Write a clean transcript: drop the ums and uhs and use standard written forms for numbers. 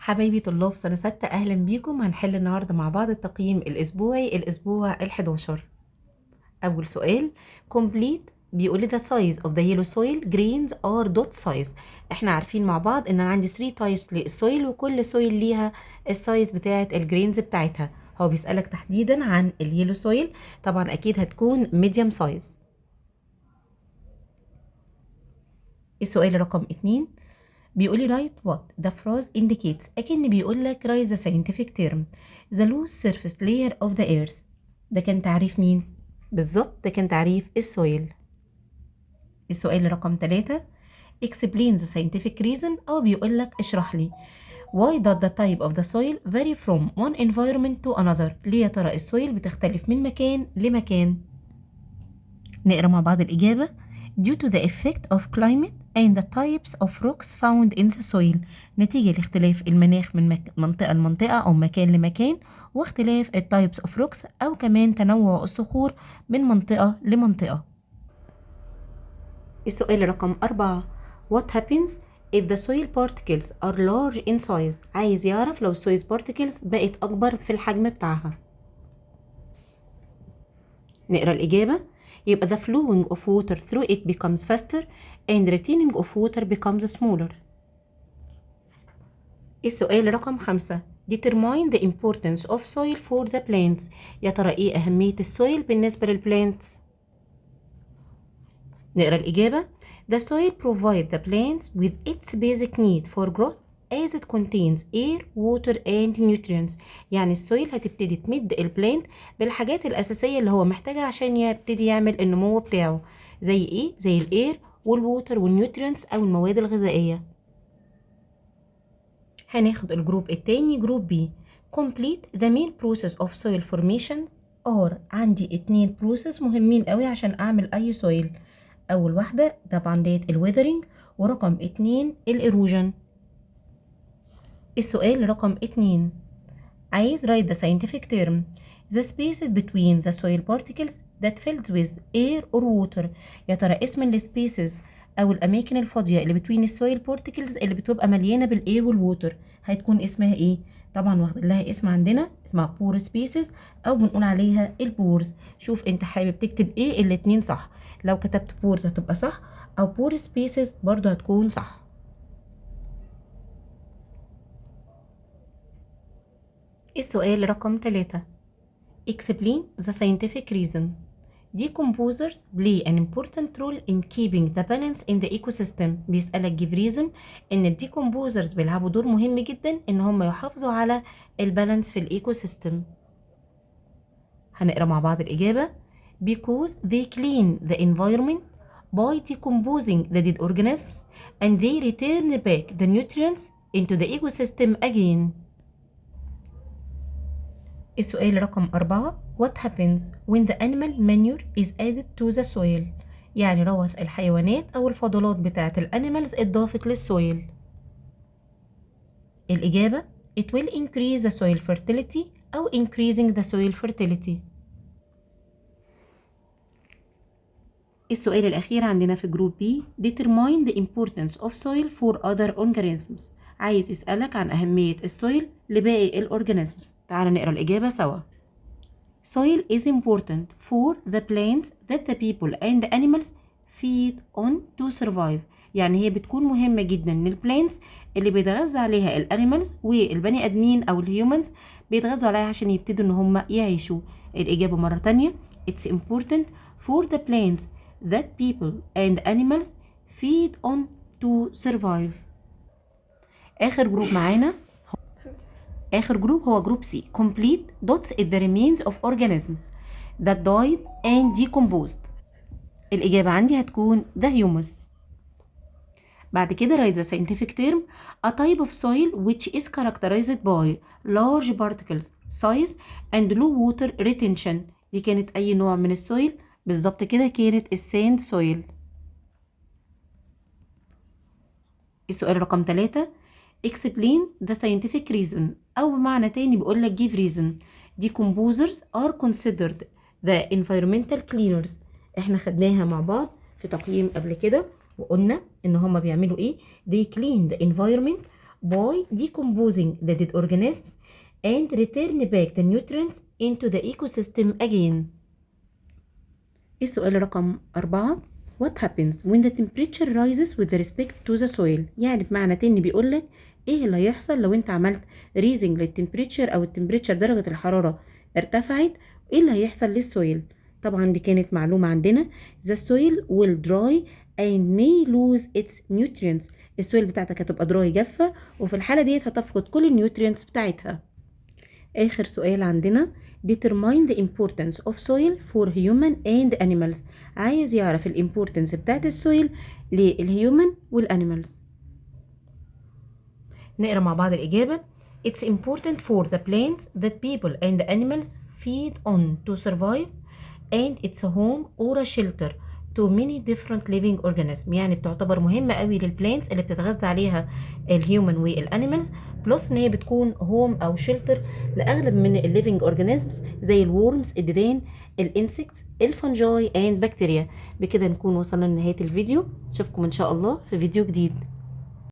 حبايبي طلاب سنة ستة، أهلا بيكم. هنحل النهاردة مع بعض التقييم الأسبوعي الأسبوع ال11. أول سؤال complete بيقول لي the size of the yellow soil grains are dot size. احنا عارفين مع بعض ان انا عندي 3 types للسويل، وكل سويل ليها السايز بتاعة الجرينز بتاعتها. هو بيسألك تحديدا عن اليلو سويل، طبعا اكيد هتكون medium size. السؤال رقم 2 بيقول لي write what the phrase indicates. أكن بيقول لك write the scientific term the loose surface layer of the earth. ده كان تعريف مين؟ بالظبط ده كان تعريف السويل. السؤال رقم 3 explain the scientific reason، أو بيقول لك اشرح لي why does the type of the soil vary from one environment to another. ليه يا ترى السويل بتختلف من مكان لمكان؟ نقرأ مع بعض الإجابة. due to the effect of climate and the types of rocks found in the soil. نتيجة لاختلاف المناخ من منطقة لمنطقة أو مكان لمكان، واختلاف types of rocks أو كمان تنوع الصخور من منطقة لمنطقة. السؤال رقم 4 what happens if the soil particles are large in size. عايز يعرف لو soil particles بقت أكبر في الحجم بتاعها. نقرأ الإجابة. يبقى the flowing of water through it becomes faster and retaining of water becomes smaller. السؤال رقم 5 determine the importance of soil for the plants. يا ترى ايه أهمية السويل بالنسبة للبلانتس؟ نقرأ الإجابة. The soil provides the plants with its basic need for growth as it contains air, water and nutrients. يعني السويل هتبتدي تمد البلانت بالحاجات الأساسية اللي هو محتاجها عشان يبتدي يعمل النمو بتاعه. زي ايه؟ زي الاير والووتر والنيوترينتس أو المواد الغذائية. هناخد الجروب التاني جروب بي complete the main process of soil formation. عندي 2 بروسيس مهمين قوي عشان أعمل أي سويل. أول واحدة طبعا ديت الويذرنج، ورقم 2 الإيروجن. السؤال رقم 2 عايز write the scientific term the spaces between the soil particles that filled with air or water. يا ترى اسم السبيسز أو الأماكن الفاضية اللي between السويل بارتكلز اللي بتبقى مليانة بالإير والووتر هتكون اسمها إيه؟ طبعا واخد لها اسم عندنا اسمها بور سبيسز، أو بنقول عليها البورز. شوف أنت حابب تكتب إيه، الاتنين صح. لو كتبت بورز هتبقى صح، أو بور سبيسز برضو هتكون صح. السؤال رقم 3 explain the scientific reason decomposers play an important role in keeping the balance in the ecosystem. بيسألك give reason ان ال decomposers بيلعبوا دور مهم جدا ان هم يحافظوا على البالانس في الايكو سيستم. هنقرا مع بعض الإجابة. because they clean the environment by decomposing the dead organisms and they return back the nutrients into the ecosystem again. السؤال رقم 4 what happens when the animal manure is added to the soil. يعني روث الحيوانات أو الفضلات بتاعة الأنيمالز اتضافت للسويل. الإجابة it will increase the soil fertility أو increasing the soil fertility. السؤال الأخير عندنا في جروب B determine the importance of soil for other organisms. عايز يسألك عن أهمية السويل لباقي الأورجانيزمز. تعال نقرأ الإجابة سوا. Soil is important for the plants that the people and the animals feed on to survive. يعني هي بتكون مهمة جدا للبلانتس اللي بيتغذى عليها الانيمالز، والبني ادمين او الهيومنز بيتغذوا عليها عشان يبتدوا ان هم يعيشوا. الإجابة مرة تانية it's important for the plants that people and animals feed on to survive. آخر جروب هو جروب C complete dots is the remains of organisms that died and decomposed. الإجابة عندي هتكون the humus. بعد كده write the scientific term a type of soil which is characterized by large particles size and low water retention. دي كانت أي نوع من السويل؟ بالظبط كده كانت الساند سويل. السؤال رقم 3 explain the scientific reason، أو بمعنى تاني بيقول لك give reason. decomposers are considered the environmental cleaners. احنا خدناها مع بعض في تقييم قبل كده وقلنا ان هما بيعملوا ايه. they clean the environment by decomposing the dead organisms and return back the nutrients into the ecosystem again. السؤال رقم 4. What happens when the temperature rises with respect to the soil؟ يعني بمعنى تاني بيقولك ايه اللي هيحصل لو انت عملت raising للتمبريتشر او التمبريتشر درجة الحرارة ارتفعت، ايه اللي هيحصل للسويل؟ طبعا دي كانت معلومة عندنا. The soil will dry and may lose its nutrients. السويل بتاعتك هتبقى دراي جافة، وفي الحالة ديت هتفقد كل النيوترينتس بتاعتها. آخر سؤال عندنا determine the importance of soil for human and animals. عايز يعرف الامبورتنس بتاعت السويل للهيومن والانيمالز. نقرا مع بعض الإجابة. It's important for the plants that people and the animals feed on to survive and it's a home or a shelter to many different living organisms. يعني بتعتبر مهمة قوي للبلانتس اللي بتتغذى عليها الهيومن والانيمالز، بلس ان هي بتكون هوم او شيلتر لاغلب من الليفينج اورجانيزمز زي الورمز، الديدان، الانسكتس، الفنجاي اند بكتيريا. بكده نكون وصلنا لنهاية الفيديو. اشوفكم ان شاء الله في فيديو جديد.